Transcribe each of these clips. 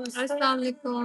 अस्सलाम वालेकुम।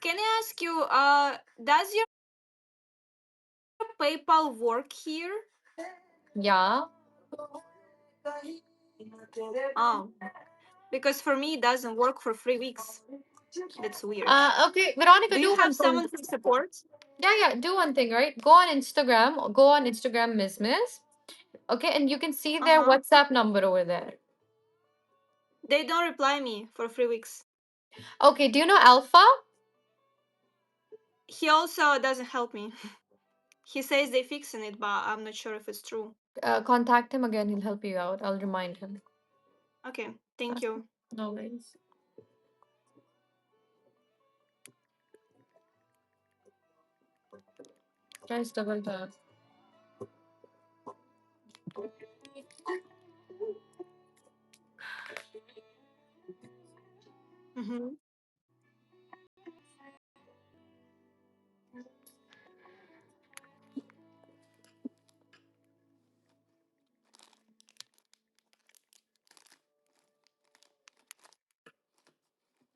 Can I ask you, does your PayPal work here? Yeah. Oh, because for me it doesn't work for 3 weeks. That's weird. Okay, Veronica, Do do you one have thing. someone from support? Yeah, do one thing, right? Go on Instagram, Miss. Okay, and you can see their Uh-huh. WhatsApp number over there. They don't reply me for 3 weeks. Okay, do you know Alpha? He also doesn't help me. He says they fixing it, but I'm not sure if it's true. Contact him again, he'll help you out. I'll remind him. Okay, thank you. No worries. Guys, double tap. Mm-hmm.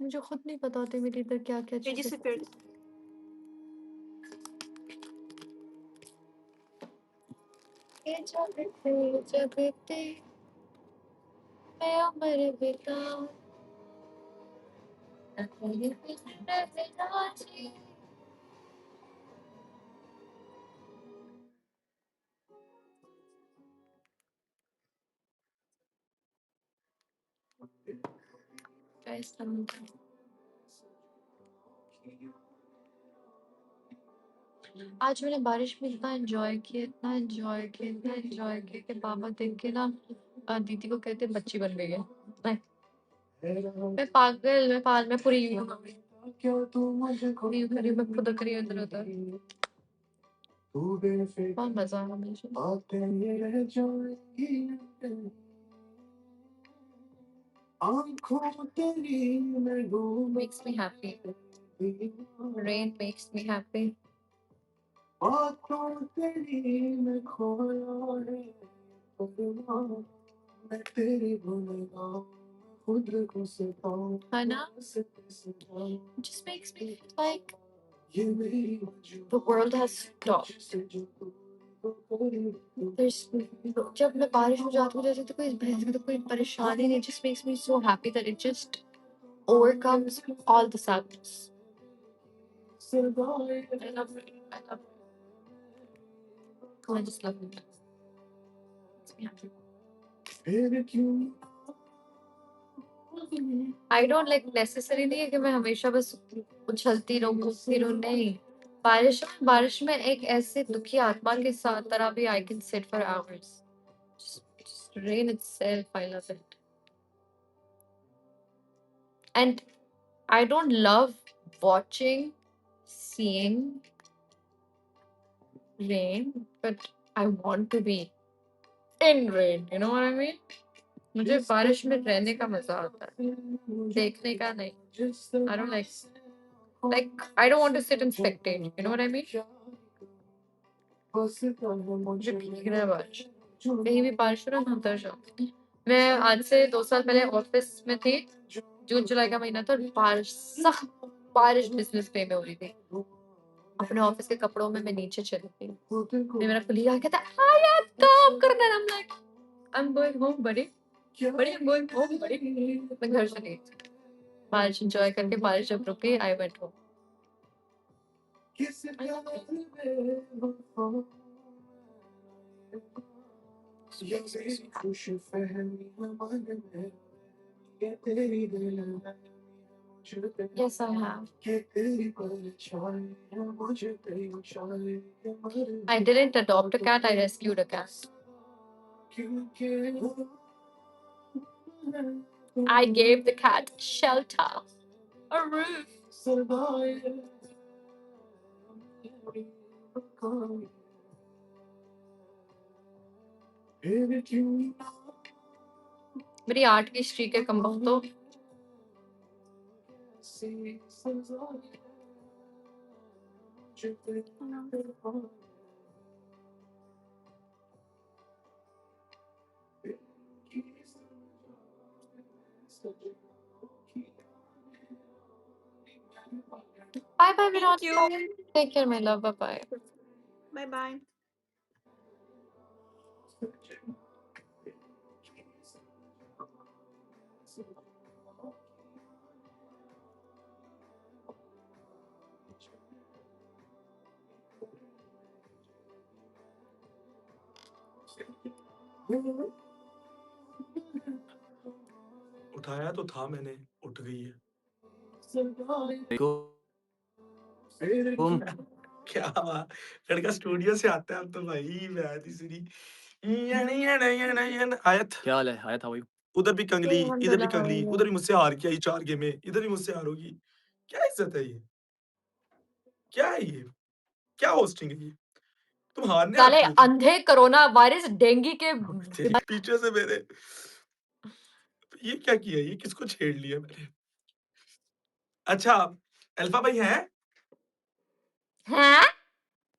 मुझे खुद नहीं पता होते मेरी इधर क्या-क्या They चीज़ें disappeared. ये जगते मैं उम्र बिताऊं ना तेरे बिन रहना जी। Guys, आज मैंने बारिश में इतना एंजॉय किया, इतना एंजॉय किया, इतना एंजॉय किया कि पापा देख के ना दीदी को कहते बच्ची बन गई है। मैं पागल, मैं पूरी यूं हो गई। यूं कर रही हूँ, मैं फुदक रही हूँ इधर उधर। बहुत मजा आया मुझे। Makes me happy. Rain makes me happy. है ना? It just makes me feel like the world has stopped. There's जब मैं बारिश हो जाती हूँ जैसे तो कोई परेशानी नहीं. It just makes me so happy that it just overcomes all the sadness. I love it. I love it. I just love it. Makes me happy. I don't like necessary नहीं है कि मैं हमेशा बस उछलती रहूं, कूदती रहूं. नहीं. बारिश में एक ऐसे दुखी आत्मा के साथ तरह भी I can sit for hours. Just rain itself, I love it. And I don't love watching, seeing rain, but I want to be in rain. You know what I mean? मुझे बारिश में रहने का मजा आता है, देखने का नहीं. I don't like I don't want to sit and spectate. You know what I mean? मुझे भीगना है बारिश. कहीं भी बारिश हो ना मैं उतर जाऊँ. मैं आज से 2 साल पहले ऑफिस में थी. जून जुलाई का महीना था. बारिश बिजनेस पे में हो रही थी. अपने ऑफिस के कपड़ों में मैं नीचे चली गई. फिर मेरा कुलीग आ गया था, आया काम करना. I'm like, I'm going home, buddy. I'm going home, buddy. मैं घर चली गई. बारिश एंजॉय करके बारिश जब रुकी, I went home. I love it. Yes, I have. I didn't adopt a cat, I rescued a cat. I gave the cat shelter, a roof. मेरी आर्ट की स्ट्रीक है कम तो. Bye bye, Thank you. Veronica. Take care, my love. Bye bye. Bye bye. उठाया तो था मैंने, उठ गई है. देखो तुम क्या लड़का स्टूडियो से आता है अब तो भाई बात ही सुनी. आयत क्या हाल है? आया था वही. उधर भी कंगली, इधर भी Alhamdulillah, how are कंगली, you? उधर भी मुझसे हार के आई 4 गेमें, इधर भी मुझसे हार होगी. क्या इज्जत है ये? क्या है ये? क्या होस्टिंग है ये? तुम हारने साले आती हो क्या? अंधे कोरोना वायरस डेंगू के तेरी पीछे से मेरे ये क्या किया? ये किसको छेड़ लिया मैंने? अच्छा, अल्फा भाई हैं? हैं?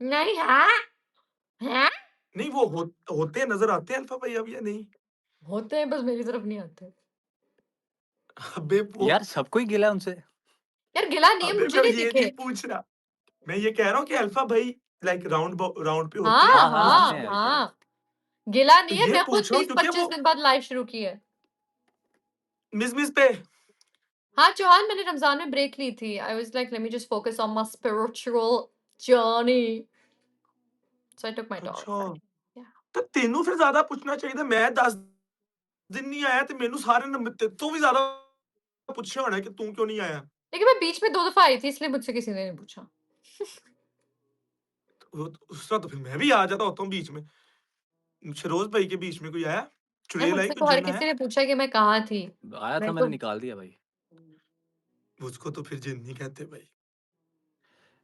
नहीं है? हैं? नहीं वो होते नज़र आते हैं अल्फा भाई अब या नहीं? होते हैं बस मेरी तरफ नहीं आते. अबे वो यार सबको ही गिला है उनसे। यार गिला नहीं है, अबे मुझे मैं नहीं ये दिखे। नहीं पूछ रहा, मैं ये कह रहा हूँ कि अल्फा भाई लाइक राउंड पे होते हाँ हैं हाँ, हाँ, हाँ होते हैं, हाँ, गिला तो नहीं है। ये मैं खुद पूछ रहा हूँ क्योंकि 20-25 वो दिन बाद लाइव शुरू की है। मिस पे हाँ चौहान, मैंने रमजान में ब्रेक ली थी। I was like let me just focus on my spiritual journey, so I took my अच्छा डॉग। Yeah. तो तेनू फिर ज्यादा पूछना चाहिए था। मैं 10 दिन नहीं आया तो मेनू सारे नंबर तो भी ज्यादा पूछा होना है कि तू क्यों नहीं आया। लेकिन मैं बीच में 2 दफा आई थी, इसलिए मुझसे किसी ने नहीं पूछा। उस तरह तो फिर मैं भी आ जाता होता हूँ बीच में। शरोज भाई के बीच में कोई आया, यार चुड़ैल आई, मुझसे कोई तो हर जिन किसी आया? ने पूछा कि मैं कहाँ थी। आया था, मैं मैंने तो निकाल दिया भाई। उसको तो फिर जिन नहीं कहते भाई।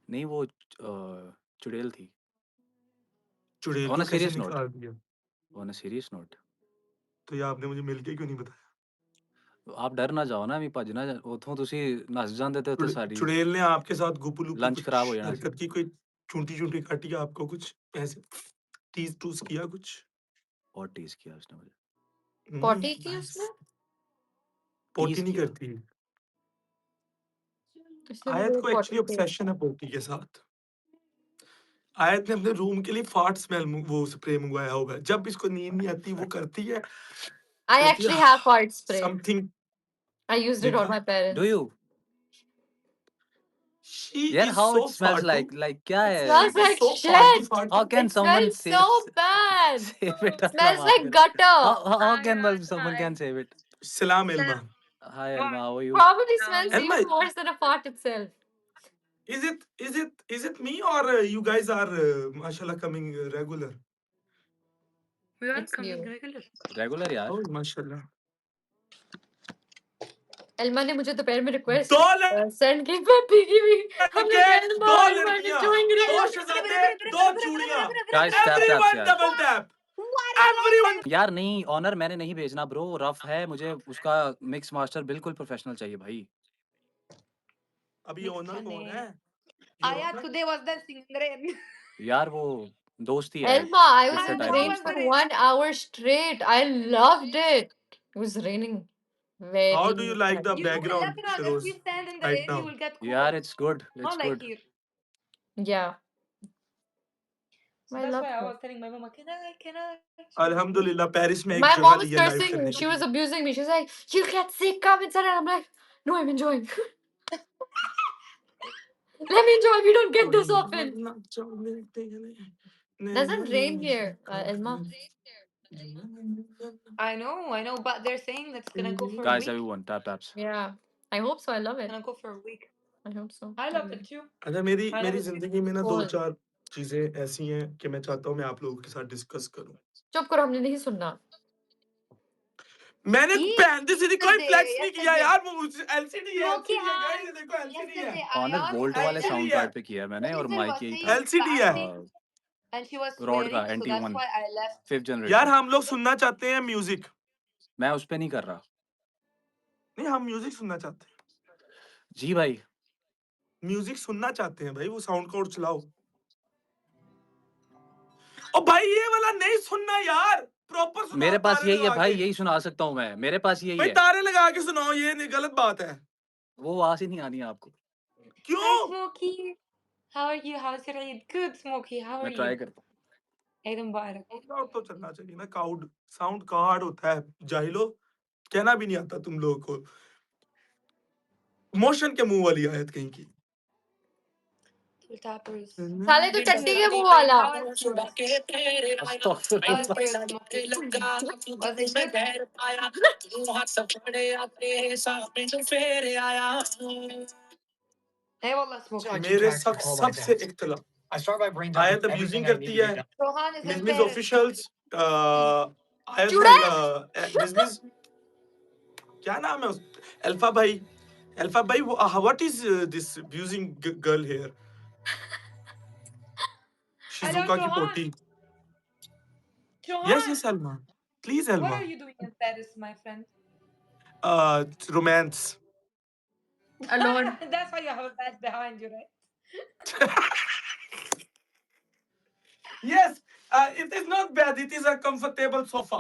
नहीं वो चुड़ैल थी। चुड़ैल ऑन को अ कैसे सीरियस नोट, निकाल दिया? On a serious note. तो ये आपने मुझे मिलके क्यों नहीं बताया? आप डर ना जाओ ना, ਵੀ ਭੱਜ ਨਾ ਉਥੋਂ ਤੁਸੀਂ ਨੱਸ ਜਾਂਦੇ ਤੇ ਉੱਥੇ ਸਾਡੀ चुड़ैल ने आपके साथ गुपू लुपू लंच कुछ खराब हो जाना सी। हरकत की, कोई चूंटी चूंटी काटी आपको, कुछ ऐसे टीज टूस किया कुछ? बहुत टीज किया उसने मुझे। पॉटी की नाइस। उसने, पोटी टीज नहीं किया। करती। उसने आयत मुझे को पॉटी एक्चुअली की। ऑब्सेशन है पोटी के साथ। आयत ने अपने रूम के लिए फार्ट स्मेल वो स्प्रे मंगवाया होगा। जब इसको नींद नहीं आती वो करती है, I कहती actually है have fart spray. Something. I used it on देखा, my do parents. You she यार is how so it smells farty, like क्या It है? smells she is like so farty shit. How farty. Can It someone smells so bad. save it? It smells like gutter. How can someone can save it? सलाम Elma. Hi Elma, how are you? Probably smells Elma, even worse than a fart itself. is it me or you guys are mashallah coming regular? We are It's coming you. regular. Regular यार। Oh mashallah। Elma ने मुझे दोपहर में request दो send की, मैं भीगी हुई। I'm लड़के, like, Elma, दो I'm लड़कियां, enjoying it. दो शहजादे, दो चूड़ियां। Guys, tap taps Everyone यार। double tap. Everyone। यार नहीं, ऑनर मैंने नहीं भेजना ब्रो, रफ है। मुझे उसका मिक्स मास्टर बिल्कुल प्रोफेशनल चाहिए भाई। अभी ओनर कौन है? Aya today was dancing in the rain. यार वो दोस्त ही है। Elma, I was कितने in the टाइम rain से for Rain. 1 hour straight. I loved it. It was raining very How do you like the much. You know, in background, Lebanon, if Shiroz, we stand in the right rain, you now? will get cold. यार it's good, Not it's like good. here. Yeah, So I that's loved why I it. was telling my mama, can I? अल्हम्दुलिल्लाह Paris में एक My जगह mom was ली है live cursing. करने She के was लिए। abusing me. She's like, "You get sick, come inside." And I'm like, "No, I'm enjoying. Let me enjoy. We don't get this often." Doesn't rain here, Elma. I know, but they're saying that it's gonna go for a Guys, week. everyone tap taps. Yeah, I hope so. I love It's it. gonna go for a week. I hope so. I love it too. अच्छा, मेरी I love मेरी it too. जिंदगी में ना दो Cool. चार चीजें ऐसी हैं कि मैं चाहता हूँ मैं आप लोगों के साथ डिस्कस करूं। चुप करो, हमने नहीं सुनना। मैंने बहन दी सीधी कोई फ्लेक्स नहीं किया Yesterday. यार। वो एलसीडी है, Smokey एलसीडी है गाइस, eyes. ये देखो एलसीडी है। Yesterday, ऑनर Ayat वोल्ट वाले LCD साउंड है, कार्ड पे किया है मैंने, और Denzel माइक was यही saying था। एलसीडी है। fasting, and she was rod का swearing, so that's NT1 why I left. 5th यार जनरेशन। हम लोग सुनना चाहते हैं म्यूजिक। मैं उस पे नहीं कर रहा। नहीं, हम म्यूजिक सुनना चाहते हैं। जी भाई, म्यूजिक सुनना चाहते हैं भाई, वो साउंड कोड चलाओ। ओ भाई ये वाला नहीं सुनना यार, प्रॉपर सुनाओ। मेरे पास तारे यही है लगा भाई, के। यही सुना सकता हूँ मैं। मेरे पास यही भाई है। तारे लगा के सुनाओ, ये नहीं, गलत बात है। वो आवाज ही नहीं आनी है आपको। Hi, क्यों? Smokey. How are you? How's your Eid? Good, Smokey. How are मैं you? ट्राई करता हूँ। Eid Mubarak. साउंड आउट तो चलना चाहिए ना। काउड साउंड कार्ड होता है, जाहिलो। कहना भी नहीं आता तुम लोगों को। मोशन के मुंह वाली आयत कहीं की। Two tappers. साले तो चट्टी के मुंह वाला। How was yours? How was yours, Smokey? Was it good? Hey, wallah, Smokey. मेरे सबसे इख्तिलाफ आयत अब्यूजिंग करती है। Rohan is miss embarrassed. Officials आयत चूड़ा? मिस क्या नाम है उस अल्फा भाई? अल्फा भाई, what is this abusing girl here? Shizuka की Johan. Potty. Johan, yes yes Alma, please what Alma. are you doing in Paris, my friend? Romance. Alone. That's why you have a bed behind you, right? Yes, it is not bad. It is a comfortable sofa.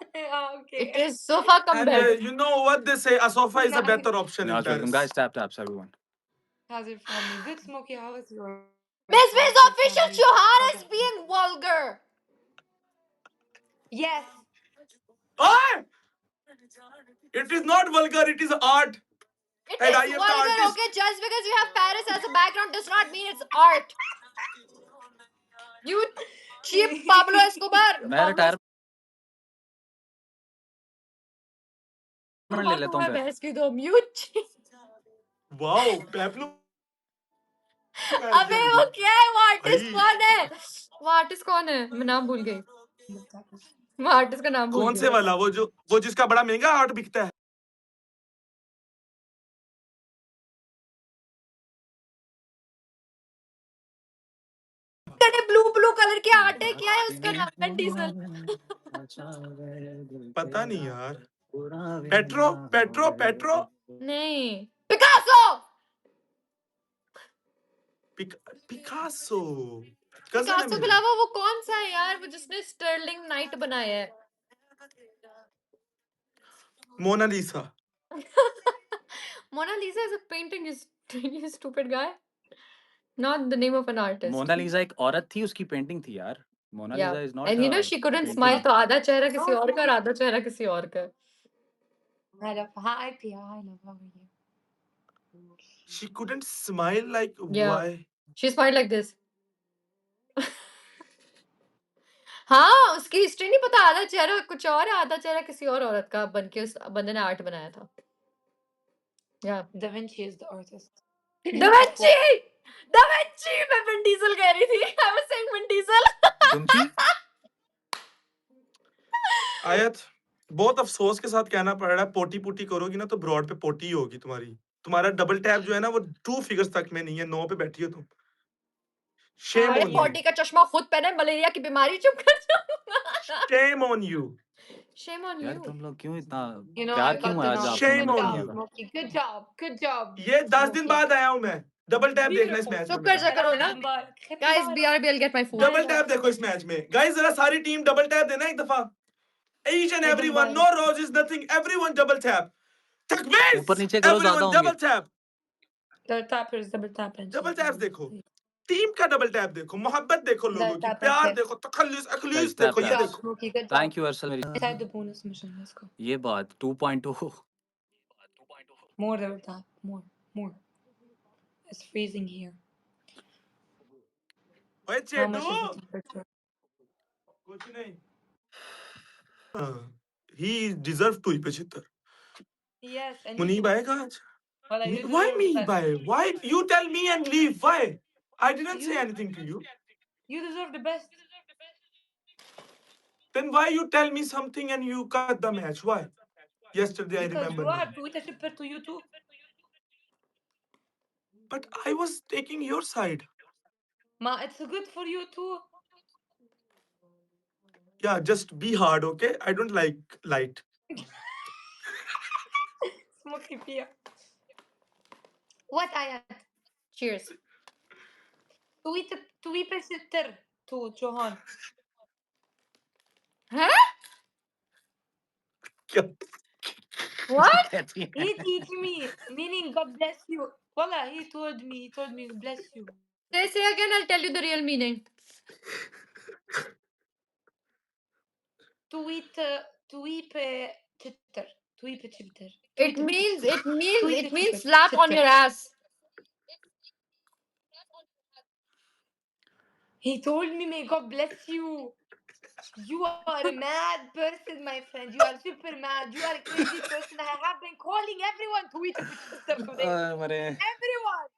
It Okay. is sofa cum And bed. you know what they say, a sofa is a Nice. better option in Naz, welcome, Paris. guys. Taps, everyone. How's your family? Good, Smokey. How is yours? Miss How's Miss your Official family? Chauhan How's is everything? being vulgar. Yes. Oh! It is not vulgar, it is art. It And I is am the vulgar, artist. okay? Just because you have Paris as a background does not mean it's art. You cheap Pablo Escobar. मैं Pablo retirement ले Escobar लेता को हूँ मैं फिर बहस की दो म्यूट. Wow, Pablo मैच अबे कर वो गया क्या है? वो आर्टिस्ट भाई। कौन है? वो आर्टिस्ट कौन है? मैं नाम भूल गई. मैं आर्टिस्ट का नाम भूल कौन गई. से वाला? वो जिसका बड़ा महंगा आर्ट बिकता है। तेरे ब्लू कलर के आर्ट है, क्या है उसका नाम? When diesel. पता नहीं यार। पेट्रो नहीं, पिकासो. पिकासो कजन है पिकासो के मेरे। अलावा वो कौन सा है यार, वो जिसने स्टर्लिंग नाइट बनाया है? Mona Lisa. Mona Lisa is a painting, you stupid guy. Not the name of an artist. Mona Lisa एक औरत थी, उसकी पेंटिंग थी यार. Yeah. Mona Lisa is not And you know she couldn't smile, तो आधा चेहरा किसी और का और आधा चेहरा किसी और का. I love. Hi, Pia. I love. How are you? She couldn't smile like Yeah. why? She smiled like this. हाँ, उसकी हिस्ट्री नहीं पता, आधा चेहरा कुछ और है, आधा चेहरा किसी और औरत का बन के उस बंदे ने आर्ट बनाया था. Yeah. Da Vinci is the artist. Da Vinci! Da Vinci! मैं विन डीजल कह रही थी. I was saying Vin Diesel. दुमची आयत बहुत अफसोस के साथ कहना पड़ रहा है, पोटी करोगी ना तो ब्रॉड पे पोटी ही होगी तुम्हारी। तुम्हारा डबल टैप जो है ना वो 2 फिगर्स तक में नहीं है, 9 पे बैठी हो तुम। शेम अरे ऑन यू। पोटी का चश्मा खुद पहने, मलेरिया की बीमारी चुप कर जाओ. Shame on you. Shame on यार you. तुम लोग क्यों इतना You know, प्यार I क्यों got है the आज knob. आपसे Shame Good मैंने on job, you. ज्यादा? Smokey. Good job. Good job. ये 10 दिन Smokey. बाद आया हूं मैं। डबल टैप देखना इस Beautiful. मैच चुप में कर जा मेरा। करो ना. Guys, BRB, I'll get my food. Double tap देखो इस मैच में। गाइस जरा सारी टीम डबल टैप देना एक दफा। Each and Hey, everyone, Dumbar. no roses, nothing, everyone double tap. Takbir! ऊपर नीचे करो, ज्यादा Everyone होंगे. double tap. Double tappers, double tappers. Double tap देखो। टीम का डबल टैप देखो, मोहब्बत देखो लोगों की, tap, प्यार tap. देखो, तखल्लुस अखलूस Guys, tap, देखो, Good ये job, देखो। Smokey. Good job. Thank you Arsal मेरी Inside the bonus mission. Let's go. ये बात 2.0 More double tap. More. More. It's freezing here. ओए How चेडू much is the temperature? कुछ नहीं। He deserve to he 75। Yes, and Munib आएगा आज? well, you Why deserve me? the best. Why? You tell me and leave. Why? I didn't say You- anything to you. You deserve the best. Then why you tell me something and you cut the match? Why? Yesterday I Because remember you are now. to it, super to you too. But I was taking your side. Ma, it's good for you too. Yeah, just be hard, okay? I don't like light. Smoky Pia. What ayat? Cheers. Tweet sister to Johan. Huh? क्या? What? कहती है. He teach me, meaning God bless you. Wallah, he told me, bless you. Say again, I'll tell you the real meaning. Tweet chitter. Tweet chitter. It means Tweet slap on your ass. He told me, may God bless you. You are a mad person, my friend. You are super mad. You are a crazy person. I have been calling everyone to eat a sister today. मरे Everyone.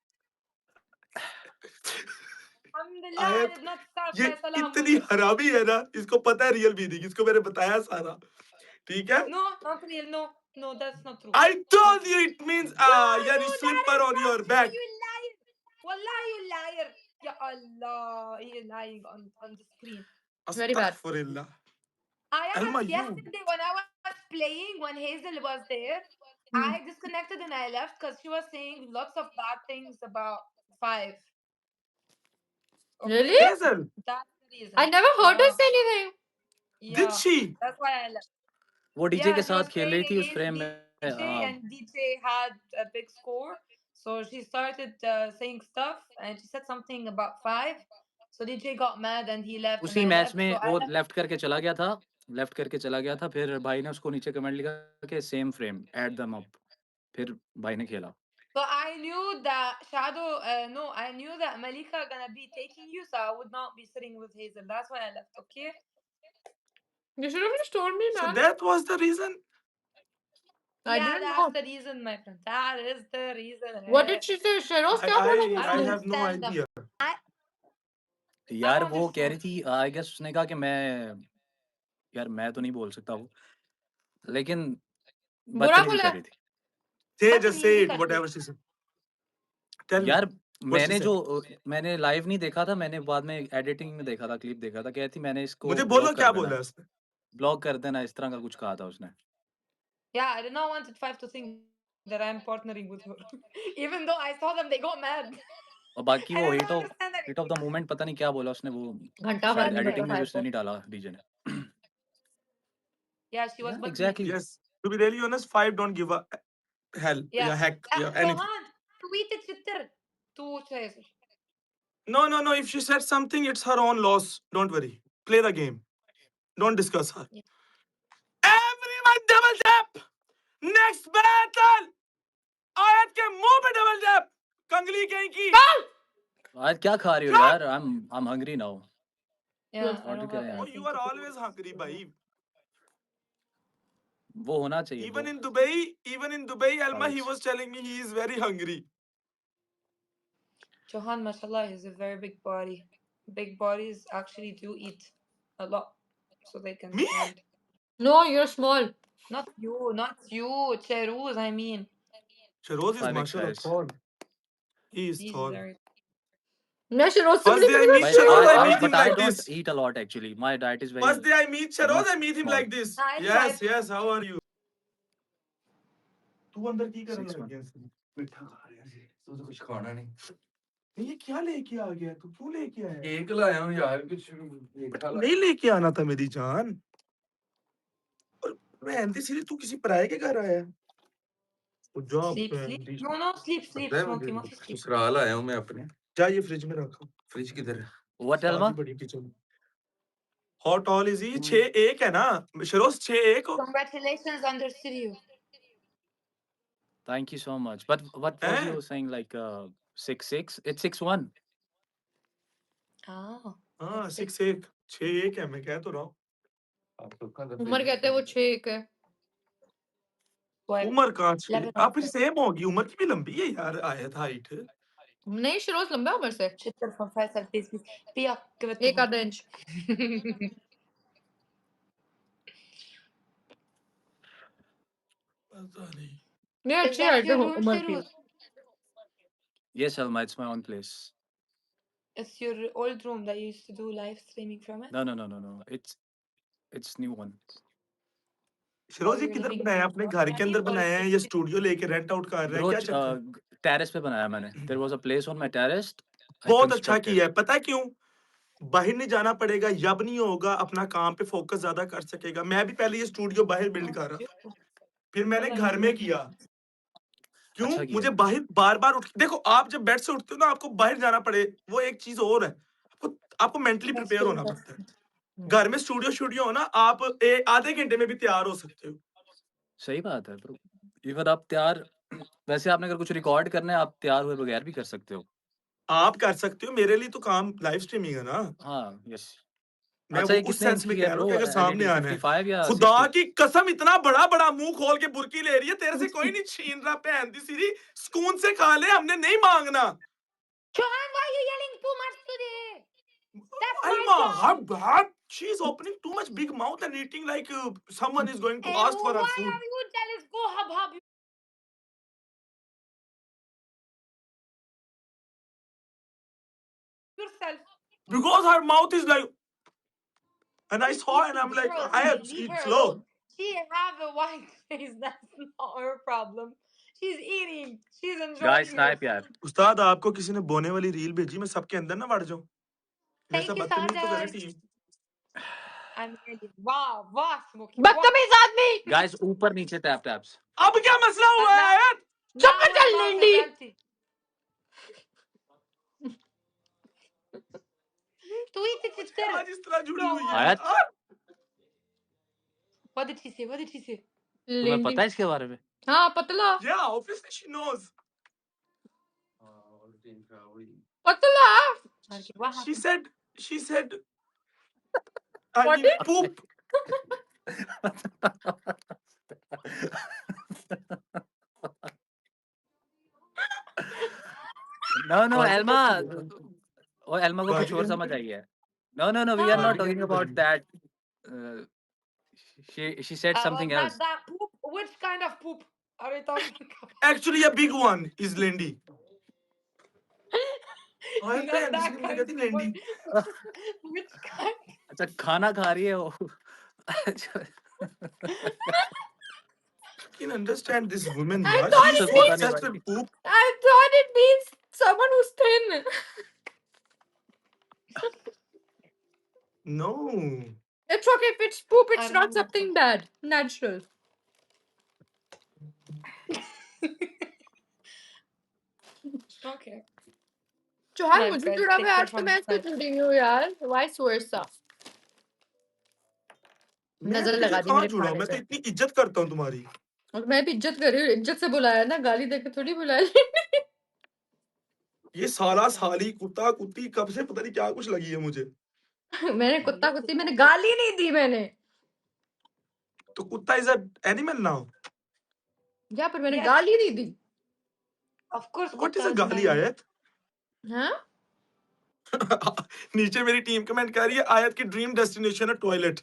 Alhamdulillah, I आयत did not start ये my salam इतनी with it. हरामी है ना, इसको पता है रियल मीनिंग, इसको मैंने बताया सारा, ठीक है? No, not real. No, that's not true. I told you it means yani that slipper is on not your true, back. You liar. Wallah, you liar. Ya Allah, he is lying on the screen. Very bad. Astaghfirullah. Alma, you. yesterday when I was playing, when Hazel was there, I disconnected and I left because she was saying lots of bad things about Five. Really? Hazel, That's the reason. I never heard her Yeah. say anything. Yeah, did she? That's why I left. वो DJ Yeah, के she साथ was खेल playing रही थी उस against frame में DJ, and DJ had a big score. So she started saying stuff, and she said something about 5. So DJ got mad and he left, and उसी I match left. में So I वो left. Left करके चला गया था फिर भाई ने उसको नीचे कमेंट लिखा कि same frame add them up फिर भाई ने खेला So I knew that Shadow, no, I knew that Malika gonna be taking you, so I would not be sitting with Hazel. That's why I left. Okay. You should have just told me, So man. that was the reason. I Yeah, didn't that's know. the reason, my friend. That is the reason. What did she say? Sheroz, क्या बोला I I don't उसने? have no understand them. idea. यार don't वो कह रही understand. थी I guess उसने कहा कि मैं तो नहीं बोल सकता वो लेकिन बुरा बदतमीजी बोला कर है? रही थी Just say बदतमीजी it, करती whatever है. she said. Tell me. यार What she मैंने लाइव नहीं देखा था मैंने बाद में एडिटिंग में देखा था क्लिप देखा था कहती मैंने इसको मुझे बोलो ब्लॉक क्या कर देना बोला है उसने? ब्लॉक कर देना इस तरह का कुछ कहा था उसने Yeah, I did not want Five to think that I'm partnering with her. Even though I saw them, they got mad. और बाकी I वो don't hit of understand that. Hit of the moment पता नहीं क्या बोला उसने वो घंटा भर शायद नहीं एडिटिंग पता में भी था उसने इसको. नहीं डाला डीजे ने Yeah, she was Yeah, bad. exactly. Yes. To be really honest, 5 don't give a hell. Yeah. Yeah, heck. Yeah, anything. Johan, tweet it Twitter to Hazel. No. If she said something, it's her own loss. Don't worry. Play the game. Don't discuss her. Yeah. Everyone double tap. Next battle. आयत के मुंह पे double tap. कंगली कहीं की. आज क्या खा रही हो यार I'm hungry now Yeah, I Order don't करें have यार. Oh, anything you are to do. always hungry, भाई. वो होना चाहिए Even वो in Dubai, Alma, he Always. was telling me he is very hungry. Johan, mashallah, is a very big body. Big bodies actually do eat a lot, so they can Me? stand. No, you're small. Not you, Cheruz, I mean. Sharoz is 5x mashallah size. tall. He is He's tall. very. मैं शेरोज से First milli day I थी meet But Sharoz, I meet him but I like don't this. eat a lot actually. My diet is very First day I meet Sharoz, not I meet him small. like this. Hi, Yes, Five. yes. How are you? तू अंदर की करने 6 लग months. गया? मिठा खा रहा है। तू तो कुछ खाना नहीं। ये क्या लेके आ गया? तू क्यों लेके आया? केक लाया हूँ यार कुछ मीठा लाया। नहीं लेके आना था मेरी जान। और मैं सीधे तू किसी पराये के घर आया? Sleep. No, sleep. Smoky, Muffy, sleep. ससुराल आया हूँ मैं अपने। जा ये फ्रिज में रखो। फ्रिज किधर है? What Elma? बड़ी kitchen. How tall is he? 6'1" है ना? शरोज 6'1" हो? Congratulations on the studio. Thank you so much. But what was हैं? you saying like 6'6"? It's 6'1". Oh. हाँ 6'1", 6'1" है मैं कह तो रहा हूँ। उमर कहते हैं वो 6'1" है. What? उम्र कहाँ 6? 11 आप फिर सेम होगी उम्र की भी लंबी है यार आयत हाइट। नहीं शेरोज लंबा है उमर से. Chitter from Faisal, please. Pia, give it to एक her. आधा इंच. पता नहीं। नहीं Is अच्छी that हाइट है your room, उमर की. Shiruz? Yes Elma, it's my own place. It's your old room that you used to do live streaming from it? No. It's new one. Sharoz ये your किधर living बनाया room. आपने घर के अंदर Or बनाया है it's या just- स्टूडियो लेके रेंट आउट कर रहा है Bro, क्या चक्कर? टेरेस पे बनाया मैंने. There was a place on my terrace. I बहुत अच्छा constructed. किया है पता है क्यों? बाहर नहीं जाना पड़ेगा जब नहीं होगा अपना काम पे फोकस ज्यादा कर सकेगा। मैं भी पहले ये स्टूडियो बाहर बिल्ड कर रहा था फिर मैंने घर में किया। क्यों? अच्छा किया. मुझे बाहर बार-बार उठ देखो आप जब बेड से उठते हो ना आपको बाहर जाना पड़े वो एक चीज और है। आपको मेंटली प्रिपेयर होना पड़ता है। घर में स्टूडियो हो ना आप आधे घंटे में भी तैयार हो सकते हो। सही बात है ब्रो. इवन आप तैयार वैसे आपने अगर कुछ रिकॉर्ड करना है आप तैयार हुए बगैर भी कर सकते हो. आप कर सकते हो मेरे लिए तो काम लाइव स्ट्रीमिंग है ना। हाँ यस. मैं अच्छा वो ये उस कितने सेंस इंच में की कह है रहा ब्रो हूँ कि अगर सामने एलईडी आना है 55 या खुदा 60? की कसम इतना बड़ा मुंह खोल के बुरकी ले रही है तेरे से कोई नहीं छीन रहा बहन दी सीरी सुकून से खा ले हमने नहीं मांगना। Johan, why are you yelling too much today? That's my Alma, job. she is opening too much big mouth and eating like someone is going to And ask for her why food. are you jealous? Go hub yourself. Because her mouth is like, and I saw and I'm like, Girl, I have leave eat her slow. alone. She have a white face. That's not her problem. She's eating. She's enjoying guys snipe herself. यार. उस्ताद आपको किसी ने बोने वाली reel भेजी मैं सबके अंदर ना बढ़ जाऊं। मेरे Thank साथ you, बदतमीजी तो करे Saada. Team. amazing. Wow, wow, Smokey. बदतमीज आदमी गाइस ऊपर नीचे टैप टैप्स अब क्या मसला हुआ है यार? चुप कर चल लेंडी Tweet it, sister. आज इस तरह जुड़ी हुई है आयत यार। What did she say? What did she say? तुम्हें लेंडी पता है इसके बारे में हाँ पतला Yeah, obviously she knows. पतला Okay, what She happened? said, I What mean, did- poop. No बाजी एल्मा कैसे बोला? ओ एल्मा को बाजी कुछ और कैसे समझ बोला? आई है know we are No. Not बाजी टॉकिंग कैसे अबाउट बोली? That she said something Well, else that poop. Which kind of poop are we talking about? Actually, a big one is Lindy. हाँ Not यार, that किसी ने मुझे kind कहती of लेंडी। poop. Which kind? अच्छा खाना खा रही है वो I can understand this woman, I yaar. thought She's it so means- obsessed with poop. I thought it means someone who's thin No. it's okay if it's poop I it's don't not know. something bad natural Okay. Chauhan Nice, मुझे guys. जुड़ा Take हुआ care आज तो from मैं this इसको side. जुड़ी हूँ यार vice versa मैं नजर तुझे लगा दी कहाँ मेरे जुड़ा हूँ? खाने मैं तो पे इतनी इज्जत करता हूँ तुम्हारी। और मैं भी इज्जत कर रही हूँ इज्जत से बुलाया ना गाली देके थोड़ी बुलाया ये साला साली कुत्ता कुत्ती कब से पता नहीं क्या कुछ लगी है मुझे। मैंने कुत्ता कुत्ती मैंने गाली नहीं दी मैंने तो कुत्ता इज अ एनिमल नाउ। या पर मैंने Yes. गाली नहीं दी Of course. What is Kutta a is an गाली animal. आयत? हाँ नीचे मेरी टीम कमेंट कर रही है आयत की ड्रीम डेस्टिनेशन है toilet.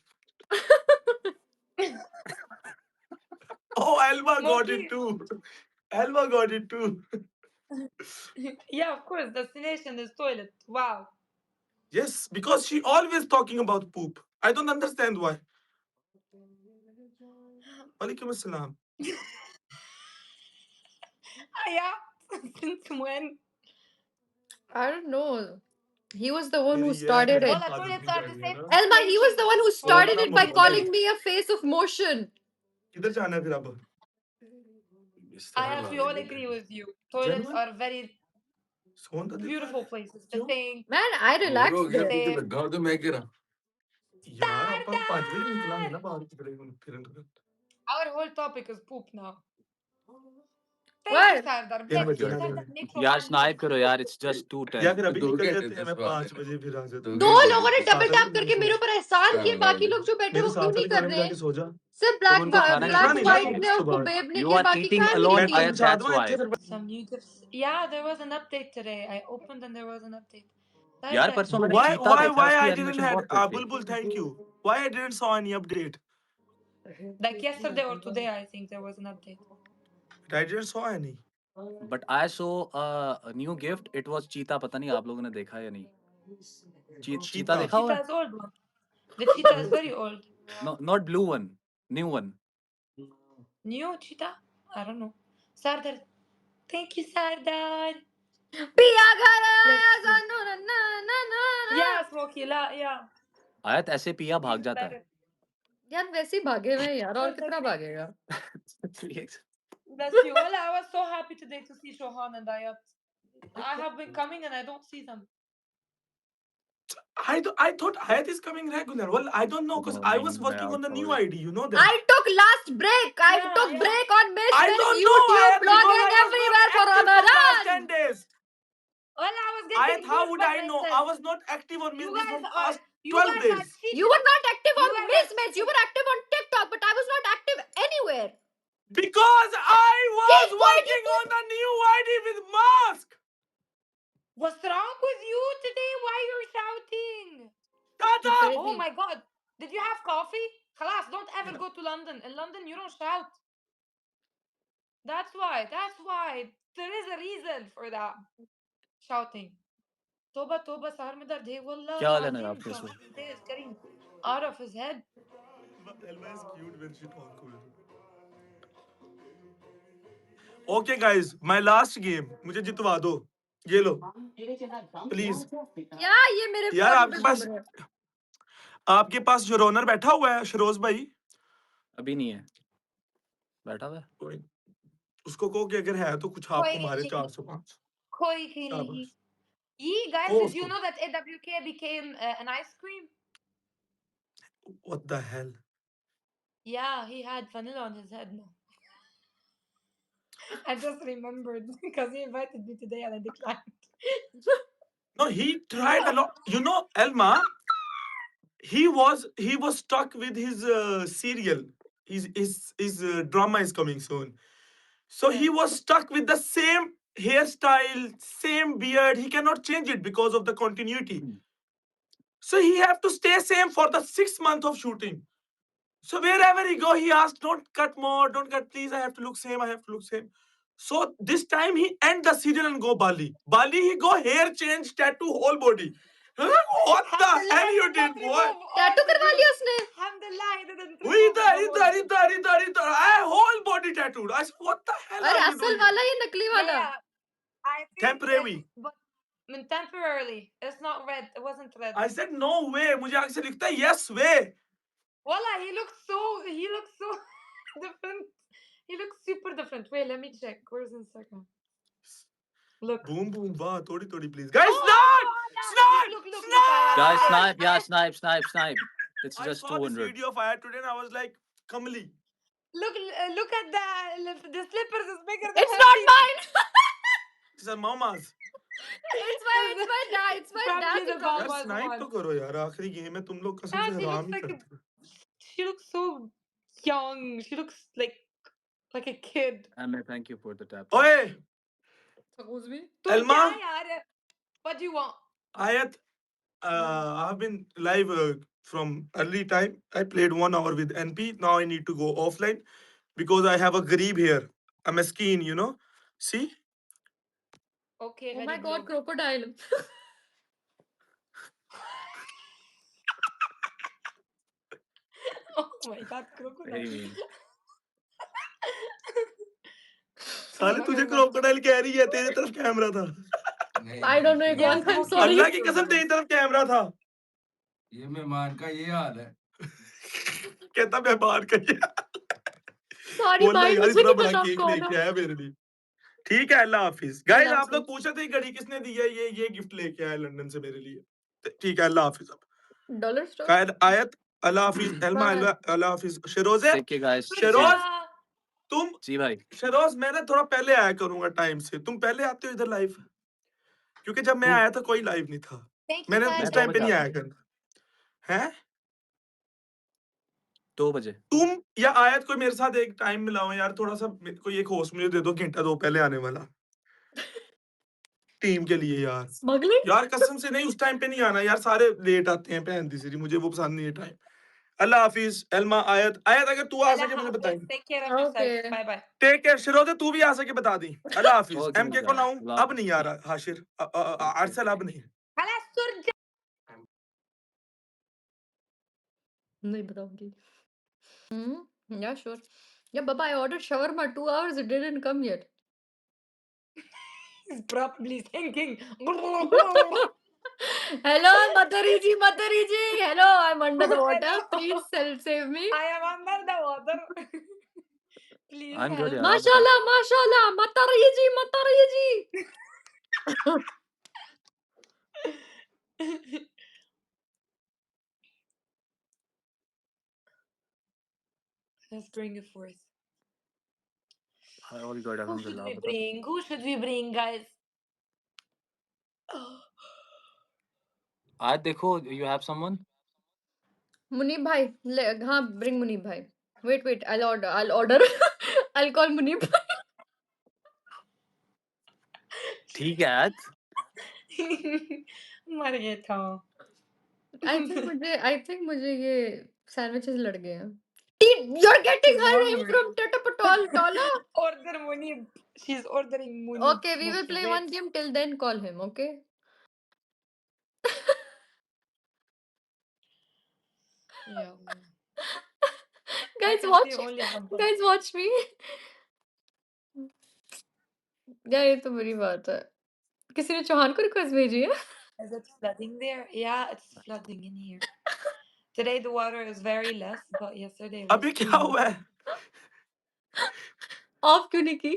Oh, Elma got it Smokey. too. Elma got it too. Yeah, of course. Destination is toilet. Wow. Yes, because she always talking about poop. I don't understand why. Walaikum assalam. Yeah. Since when? I don't know he was the one who मेरी ये started है it Well, the आदत toilets भी are the जानी है safe ना। Elma he was the one who for started अपना it by मोहब्बत calling me a face of motion किधर जाना है फिर अब? I we all agree with you. Toilets Genuine? are very सोन तो दिखा beautiful है। places to क्यों? think. man I relaxed there Safe. लगा तो मैं कह रहा यार अपन 5 बजे निकलांगे ना बाहर फिर Our whole topic is poop now. Thank What? you, Sardar. 3 Bless बजे you. ना Sardar, make यार Rohan स्नाइप move. करो यार इट्स जस्ट 2:10 या फिर अभी निकल जाते हैं मैं 5 बजे फिर आ जाता हूँ। दो लोगों ने डबल टैप करके मेरे ऊपर एहसान किए बाकी लोग जो बैठे मेरे वो क्यों साथ नहीं वाली कर कमरे में रहे जाके सो जा। सिर्फ तुम उनको खाना नहीं ब्लैक खाना नहीं ना व्हाइट तुम ने और सुबह। कुबेब ने You किया are बाकी eating फैमिली alone, नहीं मैं की तो Ayat, समझा that's दूँ why. ਇੱਥੇ फिर Some new gifts. Yeah, there was an update today. I opened and there was an update. यार Sardar, परसों मैंने why चीता देखा why उसकी I didn't एनिमेशन had बहुत good थी Bulbul thank you. Why I didn't saw any update. like yesterday or today, I think there was an update. I didn't saw any. But I so a new gift it was चीता पता नहीं आप लोगों ने देखा या नहीं चीता चीता देखा हुआ Cheetah is old one. The cheetah is very old. No not blue one new one New cheetah? I don't know. Sardar. Thank you, Sardar. पिया घर आया Bless you. जानू ना ना ना ना ना Yeah, Smokey. La, yeah. आयत ऐसे पिया भाग He's जाता है better. यार वैसे ही भागे हुए हैं यार और कितना भागेगा Bless you. Well, I was so happy today to see Shohan and Ayat. I have been coming and I don't see them. I thought Hayat is coming regular. Well, I don't know because I was working on the new ID. You know that. I took last break I Yeah, took yeah. break on Miss I Miss don't know YouTube Hayat because blogging I was everywhere not for active for last Ramadan 10 days. Well, I was getting Hayat, how bored would by I know? myself. I was not active on You Miss guys from are. past You 12 guys are days. cheating. You were not active You on guys Miss are Miss you were active on TikTok but I was not active anywhere Because I was He's working on the new ID with mask. What's wrong with you today? Why you're shouting? Shut up. Oh my god. Did you have coffee? Khalas, don't ever go to London. In London, you don't shout. That's why. That's why. There is a reason for that. Shouting. Toba Toba Sahar mein dard hai. Wallah क्या हाल है ना azim, आपके Shohan today is getting out of his head. Elma is cute when she talks with Okay guys, my last game. मुझे जितवा दो. ये लो. Please. क्या ये मेरे यार फोन आपके पे पास घूम रहे हैं? आपके पास जो रोनर बैठा हुआ है शरोज भाई, अभी नहीं है, बैठा हुआ है। कोई उसको कहो कि अगर है तो कुछ आपको कोई मारे नहीं, 400-500। कोई नहीं। शाबाश। Yeah, guys, कहो did you उसको। know that AWK became an ice cream? What the hell? Yeah, he had vanilla on his head now. I just remembered because he invited me today and I declined. No, he tried a lot. You know, Elma, he was stuck with his serial. His drama is coming soon. So he Yeah. was stuck with the same hairstyle, same beard. He cannot change it because of the continuity. So he have to stay same for the 6 months of shooting. So wherever he go, he asks, "Don't cut more, don't cut, please. I have to look same. I have to look same." So this time he end the serial and go Bali. Bali he go hair change, tattoo whole body. I'm like, what the Alhamdulillah, hell I you did did, not boy? remove all tattoo the करवा juice. लिया उसने. Alhamdulillah, I didn't वो remove इधर the whole इधर juice. इधर इधर इधर I whole body tattooed. I said, what the hell अरे are you असल doing? वाला या नकली Yeah, वाला? yeah. I think Temporary. but temporarily. It's not red. It wasn't red. I said no way. मुझे आगे से लिखता है yes way. Wallah, he looks so different. He looks super different. Wait, let me check. Where's Instagram? Look. Boom boom वाह थोड़ी थोड़ी please. Guys Oh, snipe yeah. snipe Look. snipe. Guys, snipe, yeah, snipe. It's I just saw this 200. video of Ayat today and I was like, Kamali. Look at the slippers is bigger than It's her not feet. mine. These are mamas. It's my dad. It's my Probably dad's the account. यार Bama's snipe तो one. करो यार आखिरी game है तुम लोग कसम Ah, से she हराम looks ही like करते हो. she looks so young. She looks like a kid. Amir, thank you for the tap. ओए Excuse me. तू Elma? क्या यार? What do you want? Ayat, I have been live from early time. I played 1 hour with NP. Now I need to go offline because I have a Garib here. A Meskin, you know. See? Okay, Oh my Gharib god, look. crocodile. Oh my god, crocodile. Very mean. साले तुझे crocodile कह रही है तेरी तरफ camera था. I don't know. Yeah, One time, okay. sorry. अल्लाह की कसम तेरी तरफ कैमरा था. ये मेहमान का ये हाल है. कहता मैं बाहर कहीं. Sorry, बोलना भाई यार मुझे इतना नहीं बड़ा पता केक कौन लेके है. आया मेरे लिए. ठीक है अल्लाह हाफिज. गाइस अल्लाह आप लोग हाफिज. पूछ रहे थे घड़ी किसने दी है. ये गिफ्ट लेके आया लंदन से मेरे लिए. ठीक है अल्लाह हाफिज. Dollar store. खैर आयत अल्लाह हाफिज. Elma Bye. अल्लाह हाफिज. Sharoze Take care, guys. Sharoz Yeah. तुम जी भाई. शरोज मैं ना थोड़ा पहले आया करूंगा टाइम से. तुम पहले आते हो इधर लाइव क्योंकि जब मैं Who? आया था कोई लाइव नहीं था. Thank you, मैंने guys. मैं उस 2 टाइम पे बजे नहीं आता आया हूँ. करना है. 2 बजे. तुम या आयत कोई मेरे साथ एक टाइम मिलाओ यार. थोड़ा सा कोई एक होस्ट मुझे दे दो घंटा 2 पहले आने वाला टीम के लिए यार. Smuggling? यार कसम से नहीं उस टाइम पे नहीं आना यार. सारे लेट आते हैं बहन दी सीरी. मुझे वो पसंद नहीं है टाइम. अल्लाह हाफिज. एल्मा आयत अगर तू आ Allah सके मुझे Hafiz. बताइए. Take care of yourself. Okay. Bye bye. Take care Shiroze तू भी आ सके बता दी. अल्लाह हाफिज. Okay, एमके को guys. लाऊं Allah अब नहीं आ रहा. हाशिर अरसल अब नहीं. خلاص ترجع. नहीं बताऊंगी. Yeah, sure. Yeah, Baba, I ordered shawarma 2 hours. It didn't come yet. He's probably thinking. Hello, Matariji. Hello, I'm under the water. Hello. Please save me. I am under the water. Please I'm good, help. यार. आप बताओ. Mashallah. Matariji. Let's bring it forth. All good, Who should alhamdulillah. we आप बताओ. bring? Who should we bring, guys? आज देखो, you have someone? Munib bhai. हाँ, bring Munib bhai. Wait. I'll order. I'll call Munib bhai. ठीक है आज. मर गया था. I think मुझे ये sandwiches लड़ गए हैं. You're getting her name from Tata Tola. Order Munib. She's ordering Munib. Okay, we will play one game. Till then, call him. Okay. Yeah. Guys, watch me. यार ये तो बुरी बात है. किसी ने चौहान को रिक्वेस्ट भेजी है? Is it flooding there? Yeah, it's flooding in here. Today the water is very less, but yesterday it अबे was क्या too हुआ much. है? ऑफ क्यों नहीं की?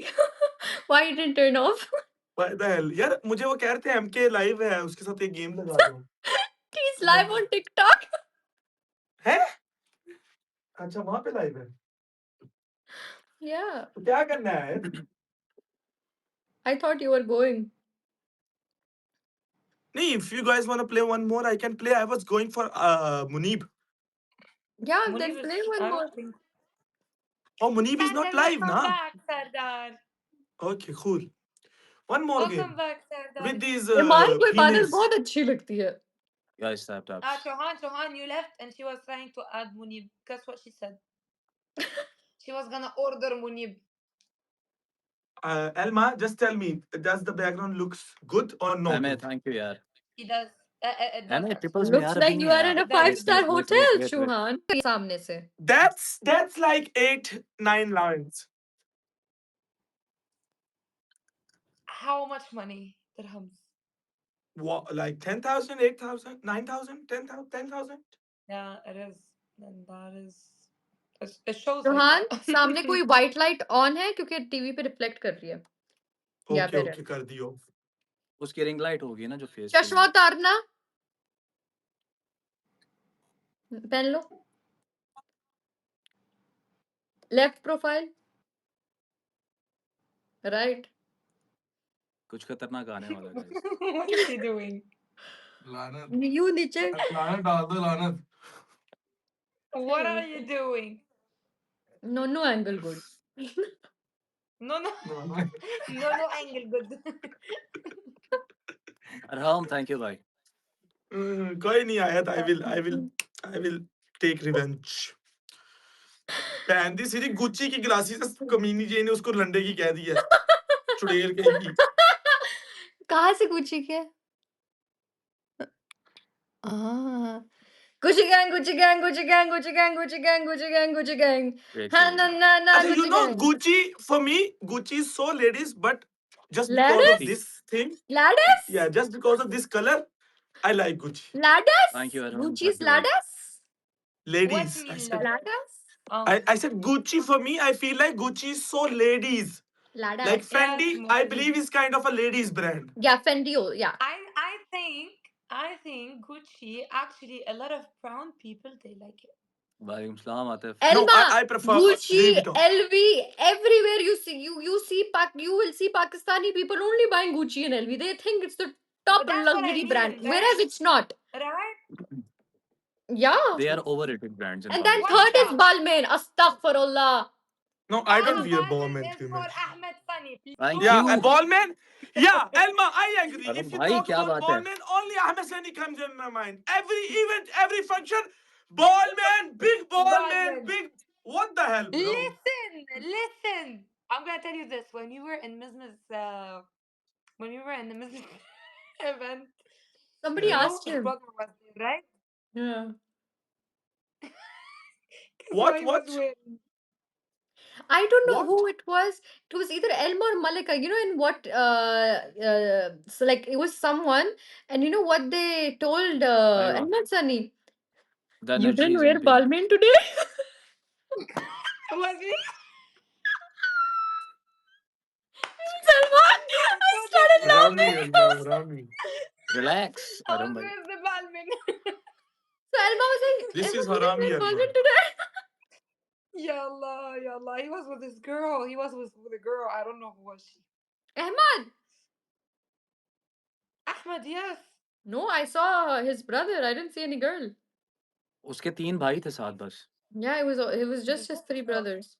Why you didn't turn off? Why the hell? यार मुझे वो कह रहे थे MK लाइव है, उसके साथ एक गेम लगा दो। He's live on TikTok. है? अच्छा वहाँ पे लाइव है। Yeah, तो क्या करना है? I thought you were going. नहीं, if you guys want to play one more, I can play. I was going for Munib. Yeah, Munib then is- play one I more. don't think. Oh, Munib is not Sardar, live, welcome na? back, Sardar. Okay, cool. One more Welcome game back, Sardar. with these ईमान को इबादत females. बहुत अच्छी लगती है. Guys, tap taps. Chohan, you left and she was trying to add Munib. Guess what she said? She was gonna order Munib. Elma, just tell me, does the background looks good or not Ame, good? thank you यार. He does. It does. Ame, triples में Looks यार like अभी you are in a That is 5-star good. hotel, wait. Shuhan. सामने से. That's like 8-9 lines. How much money? Dirhams. What, like 10,000, 8,000, 9,000, 10,000, 10,000? Yeah, it is. And that is. It shows Shuhan, like that. सामने कोई white light on है क्योंकि TV पे reflect कर रही है. या Okay, फिर okay, कर दियो. उसकी रिंग लाइट होगी ना जो फेस चश्मा उतारना. पहन लो. Left profile. Right. कुछ खतरनाक आने वाला है guys. What is he doing? लानत You नीचे. लानत डाल दो लानत What are you doing? No angle good. No, no. No angle good. Arham, thank you भाई. कोई नहीं आया था. I will take revenge. पहन दी सीधी गुच्ची की ग्लासी से कमीनी जी ने उसको लंडे की कह दिया. चुड़ैल कहीं. कहाँ से गुच्ची के? Gucci gang, Gucci gang, Gucci gang, Gucci gang, Gucci gang, Gucci gang, Gucci gang. Great Ha show. na na na अच्छा, you Gucci know gang. Gucci, for me Gucci is so ladies, but just because Ladies? of this thing, Ladis? yeah, just because of this color, I like Gucci. Ladis? Thank you, Arham. Gucci's Thank you, bhai. ladis? Ladies, What I mean said. Ladis? I said Gucci, for me, I feel like Gucci is so ladies. Ladis. Like Yeah, Fendi, it's I mostly. believe is kind of a ladies brand. Yeah, Fendi, yeah. I think Gucci actually a lot of brown people they like it. वालेकुम सलाम Atif. No, Elma, I prefer Gucci, Louis Vuitton. LV, everywhere you will see Pakistani people only buying Gucci and LV. They think it's the top But that's what I luxury mean, brand, right? whereas it's not. Right? Yeah. They are overrated brands in And then Pakistan. third is Balmain. Astaghfirullah. No, I don't wear Balmain Balmain is too for much. Ahmed Sani. Thank Yeah, you. Ballman. Yeah, Elma, I agree. अरे If you भाई talk क्या about बात है? Ballman, only Ahmed Sani comes in my mind. Every event, every function, Ballman, big Ballman, Ballman. big. What the hell, bro? Listen. I'm gonna tell you this. When we were in the Mrs. event, Somebody you know asked his him. brother was there, right? Yeah. Guess What, he what? was wearing? I don't know What? who it was. It was either Elma or Malika. You know, in what so like it was someone, and you know what they told Aiwa. Ahmed Sani? The You energy didn't is wear empty. Balmain today? Was he? Salman! I started Rami, laughing. Elma, Rami. Relax, How Arham bhai. was the Balmain? So Elma was like, This Elma, is you didn't Harami, wear Elma. Balmain today? Ya Allah, Ya Allah. He was with this girl. He was with a girl. I don't know who was she. Ahmad! Ahmed, yes. No, I saw his brother. I didn't see any girl. उसके 3 भाई थे साथ बस. Yeah, it was just his 3 Yeah. brothers.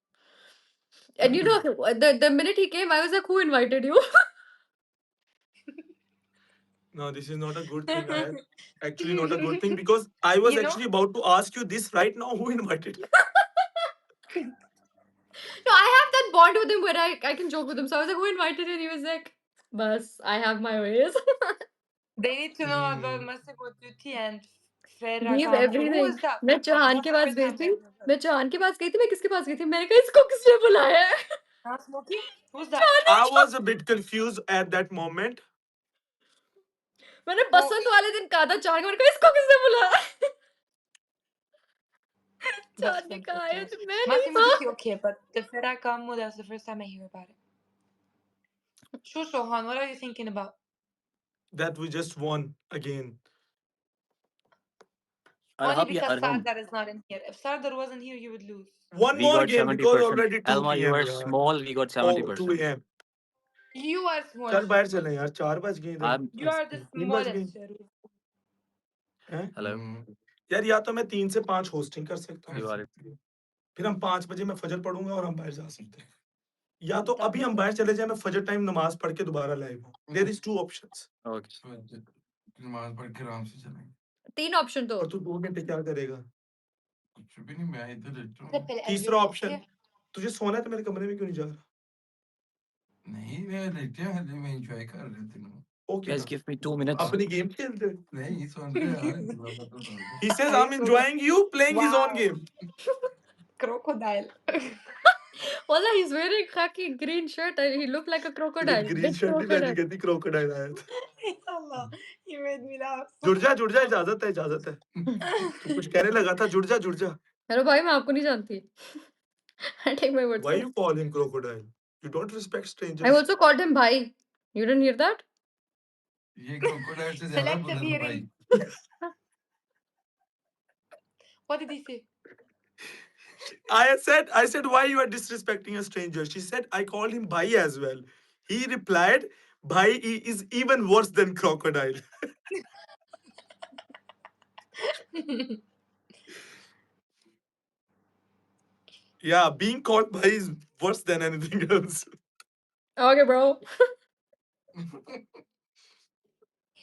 And you know, the minute he came, I was like, who invited you? No, this is not a good thing. Actually, not a good thing because I was You know? actually about to ask you this right now. Who invited you? No, I have that bond with him where I can joke with him. So I was like, who invited you? And he was like, Bas, I have my ways. They need to know about Hmm. Massimo Dutti and Ferragamo. Give Who everything. is that? मैं चौहान के पास That's गई the थी. first time I मैं चौहान के पास गई थी. मैं किसके पास गई थी? मैंने कहा इसको किसने बुलाया है? heard. Smoky? Who's that? I was a bit confused at that moment. मैंने बसंत वाले दिन कहा था चौहान को. मैंने कहा इसको किसने बुलाया? चांद ने कहा है तो मैं नहीं Massimo माँ Dutti, okay, but the Ferragamo, that's the first time I hear about it. Sure, Sohan, what are you thinking about? That we just won again. Only Arhab, because Arham, Sardar is not in here. If Sardar wasn't here, you would lose. One we more got game because 70%. already 2 Alma, you p.m. are यार. small. We got Oh, 2 70%. a.m. You are small. चल बाहर चले यार 4 बज गए इधर. I'm You are the 3 बज गए smallest, Sharu. हैं hello. यार या तो मैं 3 से 5 होस्टिंग कर सकता You हूँ are it. फिर हम 5 बजे मैं फजर पढ़ूंगा और हम बाहर जा सकते हैं या तो That's अभी हम it. बाहर चले जाएं मैं फजर टाइम नमाज पढ़ के दोबारा लाइव हूँ देयर इज 2 ऑप्शंस Okay. नमाज पढ़ के आराम से चलेंगे 3 ऑप्शन दो और तू 2 घंटे क्या करेगा कुछ भी नहीं मैं इधर लेटा हूँ Triple तीसरा Algeria, ऑप्शन okay? तुझे सोना है तो मेरे कमरे में क्यों नहीं जा रहा नहीं मैं लेटे हैं मैं एंजॉय कर रहे थे ना okay Guys, give me 2 minutes. अपनी गेम खेलते नहीं सुन रहे यार he says Are I'm you enjoying you playing his own Wow. game Crocodile. Wallah, he's wearing khaki green shirt and he looked like a crocodile. Green Big shirt नहीं रहती crocodile. कहती crocodile आया था Allah, you made me laugh. जुड़ जा इजाजत है तू कुछ कहने लगा था जुड़ जा हेलो भाई मैं आपको नहीं जानती. I take my words why back. you call him crocodile you don't respect I strangers also called him bhai. You didn't hear that? ये क्रोकोडाइल से ज्यादा Selective बुरा था भाई hearing. What did he say? I said, why you are disrespecting a stranger? She said, I called him Bhai as well. He replied, Bhai is even worse than crocodile. Yeah, being called Bhai is worse than anything else. Okay, bro.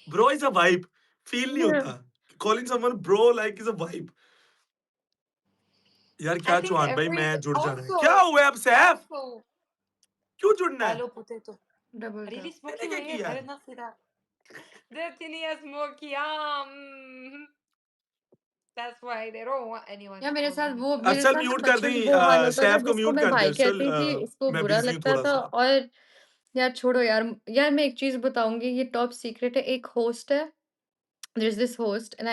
Bro is a vibe. Feel नहीं Yeah. होता. Calling someone bro like is a vibe. यार I क्या think Chauhan भाई every मैं जुड़ जाना है also क्या हुआ है अब सैफ also क्यों जुड़ना है Hello potato. Double Really tap. smoky मैंने क्या my ears? किया I है did not see that. Dirty smoky. That's why they don't want anyone या to मेरे call साथ me. वो मेरे अरसल साथ म्यूट कर बचपन दी वो हाल होता था सैफ को जिसको म्यूट मैं कर दे भाई अरसल कहती थी उसको मैं बुरा बिजी हूँ लगता थोड़ा था सा और यार छोड़ो यार मैं एक चीज बताऊंगी ये टॉप सीक्रेट है एक होस्ट है there's this host and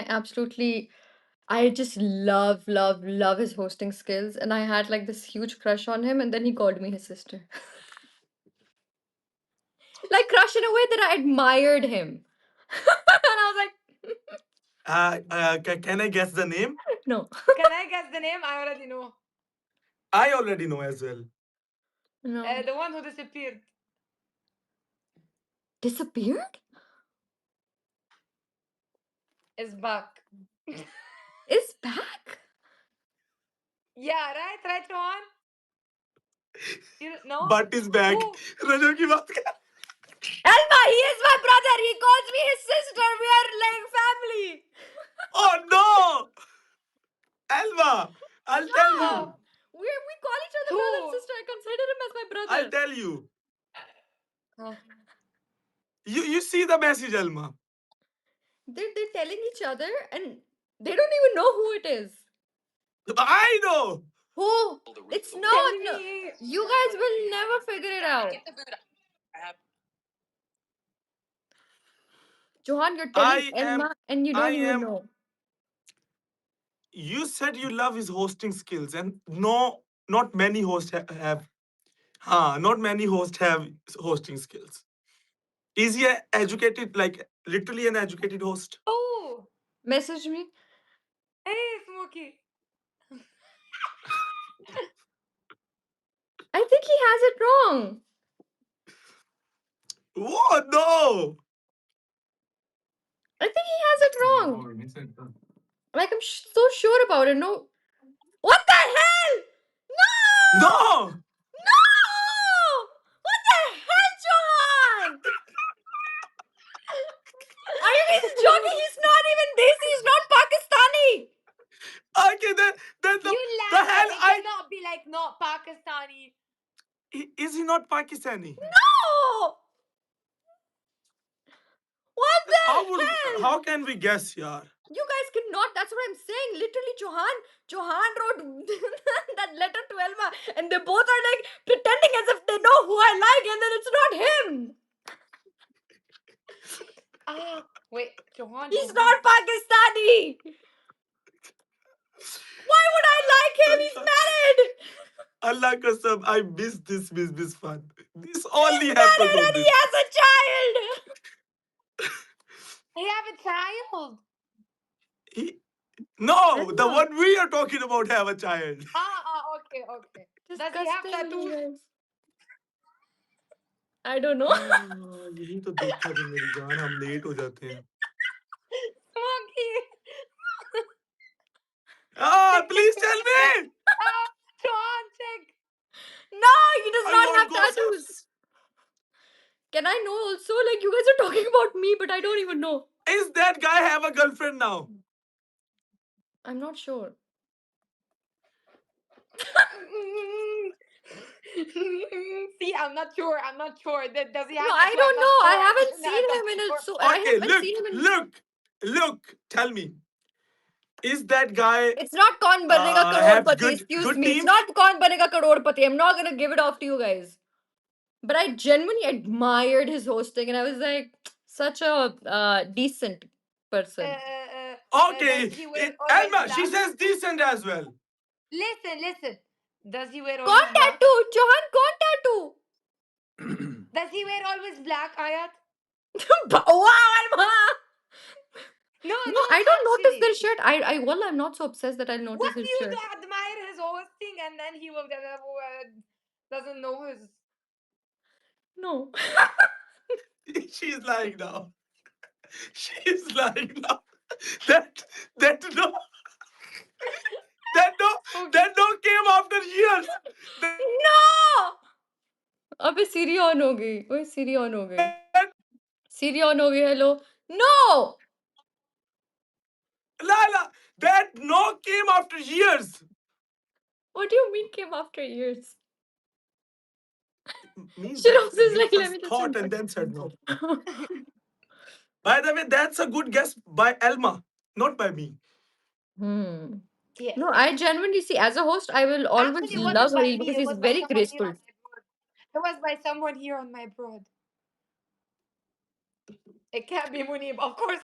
I just love his hosting skills and I had like this huge crush on him and then he called me his sister like crush in a way that I admired him and I was like can I guess the name no Can I guess the name? I already know. I already know as well no The one who disappeared. disappeared Is back. is back Yeah, right, Johan? You no? but is back Who? रजो की बात कर Elma he is my brother he calls me his sister we are like family oh no Alva I'll tell you yeah we call each other brother and Who? sister I consider him as my brother I'll tell you Huh. you see the message Alma they're telling each other and they don't even know who it is. I know Who? It's Tell not. me. You guys will never figure it out. Johan, you're telling I am Elma and you I don't even am know. you said you love his hosting skills and no not many hosts have not many hosts have hosting skills is he educated like literally an educated host Oh. Message me. Hey, Smokey. I think he has it wrong. Whoa, no I think he has it wrong. Like I'm so sure about it. No. What the hell? No! no No! What the hell, Johan? Are you guys joking? He's not even this. He's not Pakistani. okay then You the laugh, hell but it cannot be like not Pakistani. is he not Pakistani No! What the hell? how can we guess yaar You guys cannot. That's what I'm saying. Literally, Johan wrote that letter to Elma, and they both are like pretending as if they know who I like, and then it's not him. Ah, wait, Johan. He's not Pakistani. Why would I Allah kasam, I miss this fun. This only Better happens on than he this. has a child. I have a child. No, the Alma. one we are talking about have a child. Okay. Does he have Disgusting, you tattoos? guys. I don't know. यही तो दुख है फिर मेरी जान, हम late हो जाते हैं. Smokey. Please tell me. Sean, check. No, he does I not want have gossip. tattoos. Can I know also? Like, you guys are talking about me, but I don't even know. Is that guy have a girlfriend now? I'm not sure. See, I'm not sure. Does he have No, tattoo? I don't I'm not know. I sure. haven't I'm seen not him in sure. it. So I Okay, haven't seen him in. look. Tell me, is that guy It's not Kaun Banega have Crorepati. good Excuse me. It's team? not Kaun Banega Crorepati. I'm not gonna give it off to you guys. But I genuinely admired his hosting, and I was like, such a decent person. Okay, Does he wear always Alma, she black? says decent as well. Listen. Does he wear Kaun always black? tattoo? Johan, Kaun tattoo? Does he wear always black, Ayat? Wow, Alma! No, No, I don't notice actually. their shirt. Well, I'm not so obsessed that I'll notice What his do you shirt. admire his hosting and then he will doesn't know his? No. She's lying now. She's lying now. That no. That no came after years. No! अबे Siri on हो गई. ओए Siri on हो गई. Siri on हो गई. Hello. No! Lala, that no came after years. What do you mean came after years? Means She that also is you like, let first me just thought and then said no. By the way, that's a good guess by Elma, not by me. Yes. No, I genuinely see, as a host, I will always Actually, it wasn't love by Hareel me, because it he's was by very someone here graceful. on my board. It was by someone here on my board. It can't be Munib, of course.